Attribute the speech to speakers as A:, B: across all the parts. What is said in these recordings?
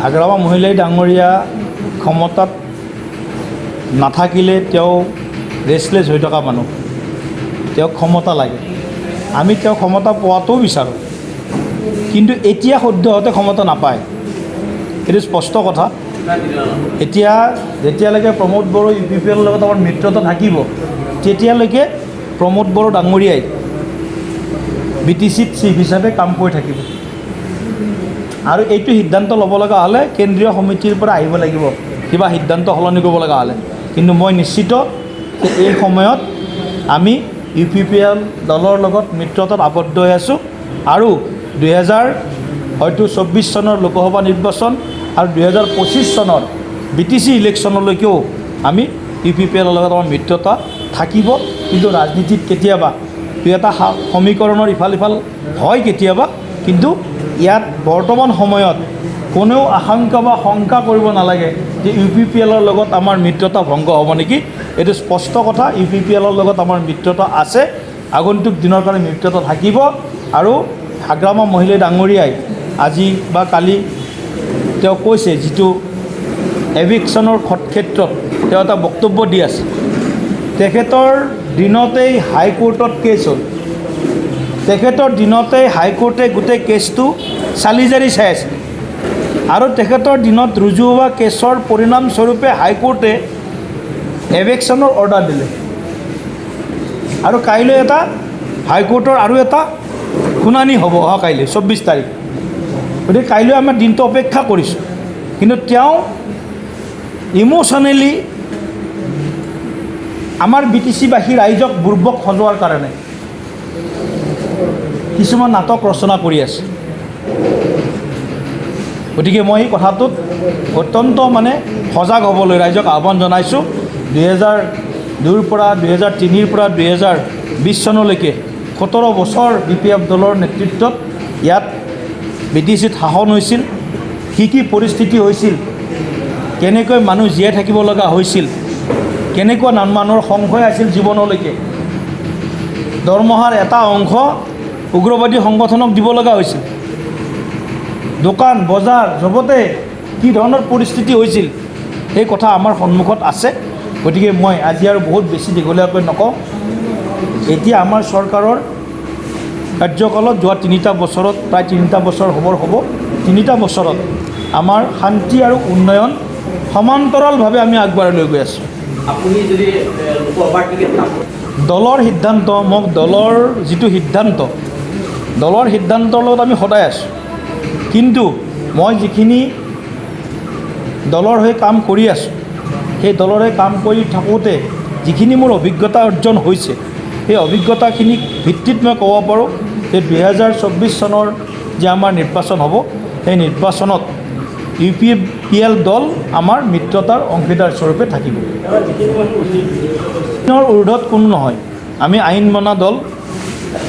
A: হাগ্ৰামা মহিলাই ডাঙৰীয়া ক্ষমতাত নাথাকিলে তেওঁ ৰেষ্টলেছ হৈ থকা মানুহ, তেওঁক ক্ষমতা লাগে। আমি তেওঁ ক্ষমতা পোৱাটোও বিচাৰোঁ, কিন্তু এতিয়া সদ্যহতে ক্ষমতা নাপায়, এইটো স্পষ্ট কথা। এতিয়া যেতিয়ালৈকে প্ৰমোদ বড়ো UPPৰ লগত আমাৰ মিত্ৰতা থাকিব, তেতিয়ালৈকে প্ৰমোদ বড়ো ডাঙৰীয়াই BTCত চিফ হিচাপে কাম কৰি থাকিব। আৰু এইটো সিদ্ধান্ত ল'ব লগা হ'লে কেন্দ্ৰীয় সমিতিৰ পৰা আহিব লাগিব, কিবা সিদ্ধান্ত সলনি কৰিব লগা হ'লে। কিন্তু মই নিশ্চিত যে এই সময়ত আমি UPPL দলৰ লগত মিত্ৰতাত আবদ্ধ হৈ আছোঁ আৰু 2024 চনৰ লোকসভা নিৰ্বাচন আৰু 2025 চনৰ BTC ইলেকশ্যনলৈকেও আমি UPPL লগত আমাৰ মিত্ৰতা থাকিব। কিন্তু ৰাজনীতিত কেতিয়াবা দুই এটা সমীকৰণৰ ইফাল সিফাল হয় কেতিয়াবা, কিন্তু ইয়াত বৰ্তমান সময়ত কোনেও আশংকা বা শংকা কৰিব নালাগে যে UPPLৰ লগত আমাৰ মিত্ৰতা ভংগ হ'ব নেকি। এইটো স্পষ্ট কথা, UPPLৰ লগত আমাৰ মিত্ৰতা আছে, আগন্তুক দিনৰ কাৰণে মিত্ৰতা থাকিব। আৰু হাগ্ৰামা মহিলাই ডাঙৰীয়াই আজি বা কালি তেওঁ কৈছে, যিটো এভিকশ্যনৰ ক্ষেত্ৰত তেওঁ এটা বক্তব্য দি আছে, তেখেতৰ দিনতেই হাইকোৰ্টত কেছ হ'ল, তেখেতৰ দিনতেই হাইকোৰ্টে গোটেই কেছটো চালি জাৰি চাই আছে আৰু তেখেতৰ দিনত ৰুজু হোৱা কেছৰ পৰিণামস্বৰূপে হাইকোৰ্টে এভিকশ্যনৰ অৰ্ডাৰ দিলে। আৰু কাইলৈ এটা হাইকোৰ্টৰ আৰু এটা শুনানি হ'ব কাইলৈ 24 তাৰিখ। গতিকে কাইলৈ আমাৰ দিনটো অপেক্ষা কৰিছোঁ, কিন্তু তেওঁ ইম'শ্যনেলি আমাৰ BTCবাসী ৰাইজক বুৰ্বক সজোৱাৰ কাৰণে কিছুমান নাটক ৰচনা কৰি আছে। গতিকে মই এই কথাটোত অত্যন্ত সজাগ হ'বলৈ ৰাইজক আহ্বান জনাইছোঁ। 2002ৰ পৰা 2003ৰ পৰা 2020 চনলৈকে 17 বছৰ BPF দলৰ নেতৃত্বত ইয়াত BTCত শাসন হৈছিল। কি পৰিস্থিতি হৈছিল, কেনেকৈ মানুহ জীয়াই থাকিব লগা হৈছিল, কেনেকুৱা মানুহৰ সংশয় আছিল জীৱনলৈকে, দৰমহাৰ এটা অংশ উগ্ৰবাদী সংগঠনক দিব লগা হৈছিল, দোকান বজাৰ জগতে কি ধৰণৰ পৰিস্থিতি হৈছিল, সেই কথা আমাৰ সন্মুখত আছে। গতিকে মই আজি আৰু বহুত বেছি দীঘলীয়াকৈ নকওঁ। এতিয়া আমাৰ চৰকাৰৰ কাৰ্যকালত যোৱা 3টা বছৰত, প্ৰায় 3টা বছৰ হ'ব 3টা বছৰত আমাৰ শান্তি আৰু উন্নয়ন সমান্তৰালভাৱে আমি আগবঢ়াই লৈ গৈ আছোঁ।
B: আপুনি যদি লোকসভাৰ টিকেট নাপায়,
A: দলৰ সিদ্ধান্ত, মোক দলৰ যিটো সিদ্ধান্ত, দলৰ সিদ্ধান্তৰ লগত আমি সদায় আছোঁ। কিন্তু মই যিখিনি দলৰ হৈ কাম কৰি আছোঁ, সেই দলৰ হৈ কাম কৰি থাকোঁতে যিখিনি মোৰ অভিজ্ঞতা অৰ্জন হৈছে, সেই অভিজ্ঞতাখিনিক ভিত্তিত মই ক'ব পাৰোঁ যে 2024 চনৰ যে আমাৰ নিৰ্বাচন হ'ব, সেই নিৰ্বাচনত UPPL দল আমাৰ মিত্ৰতাৰ অংশীদাৰ স্বৰূপে থাকিব। আইনৰ ঊৰ্ধত কোনো নহয়, আমি আইন মনা দল।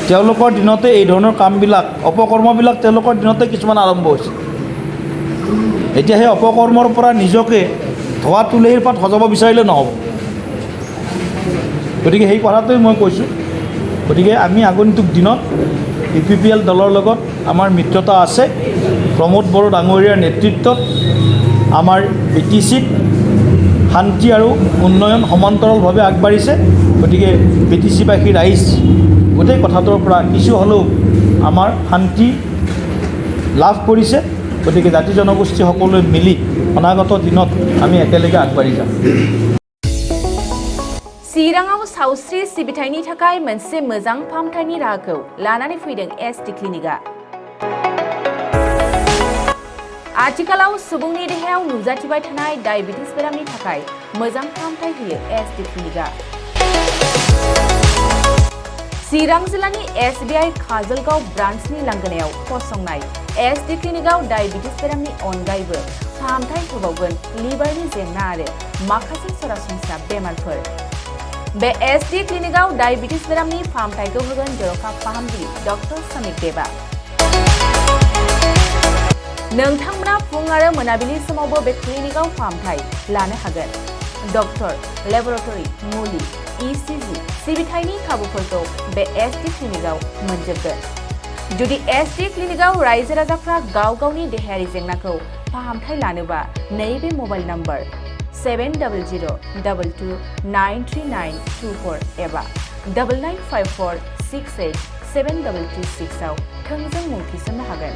A: তেওঁলোকৰ দিনতে এই ধৰণৰ কামবিলাক, অপকৰ্মবিলাক তেওঁলোকৰ দিনতে কিছুমান আৰম্ভ হৈছে। এতিয়া সেই অপকৰ্মৰ পৰা নিজকে ধোৱা তুলসীৰ পাত সজাব বিচাৰিলে নহ'ব। গতিকে সেই কথাটোৱে মই কৈছোঁ। গতিকে আমি আগন্তুক দিনত UPPL দলৰ লগত আমাৰ মিত্ৰতা আছে। প্ৰমোদ বড়ো ডাঙৰীয়াৰ নেতৃত্বত আমাৰ BTCত শান্তি আৰু উন্নয়ন সমান্তৰালভাৱে আগবাঢ়িছে। গতিকে BTCবাসী ৰাইজ গোটেই কথাটোৰ পৰা কিছু হ'লেও আমাৰ শান্তি লাভ কৰিছে। গতিকে জাতি জনগোষ্ঠী সকলোৱে মিলি অনাগত দিনত আমি একেলগে আগবাঢ়ি যাম।
C: चिराङाव सावस्रि सिबिथायनि थाखाय मोनसे मोजां फाहामथायनि राहाखौ लानानै फैदों SD क्लिनिकआ। आथिखालाव सुबुंनि देहायाव नुजाथिबाय थानाय डायबिटिस बेरामनि थाखाय मोजां फाहामथाय होयो SD क्लिनिकआ। चिरां जिल्लानि SBI काजलगाव ब्रान्चनि लांगोनायाव फसंनाय SD क्लिनिकआव डायबिटिस बेरामनि अनगायैबो फाहामथाय होबावगोन लिभारनि जेंना आरो माखासे सरासनस्रा बेमारफोर। बे SD क्लिनिकआव डायबिटिस बेरामनि फाहामथायखौ होगोन जर'खा फाहामगिरि डक्टर समिक देबा। नोंथांमोना फुं आरो मोनाबिलि समावबो बे क्लिनिकआव फाहामथाय लानो हागोन। डक्टर, लेबरेटरि, मुलि, ECG सिबिथायनि खाबुफोरखौ बे SD क्लिनिकआव मोनजोबगोन। जुदि SD क्लिनिकआव रायजो राजाफ्रा गाव गावनि देहायारि जेंनाखौ फाहामथाय लानोबा नैबे मबाइल नम्बर 7002293924 एबा 9954687226 आव थोंजों मुं थिसननो हागोन।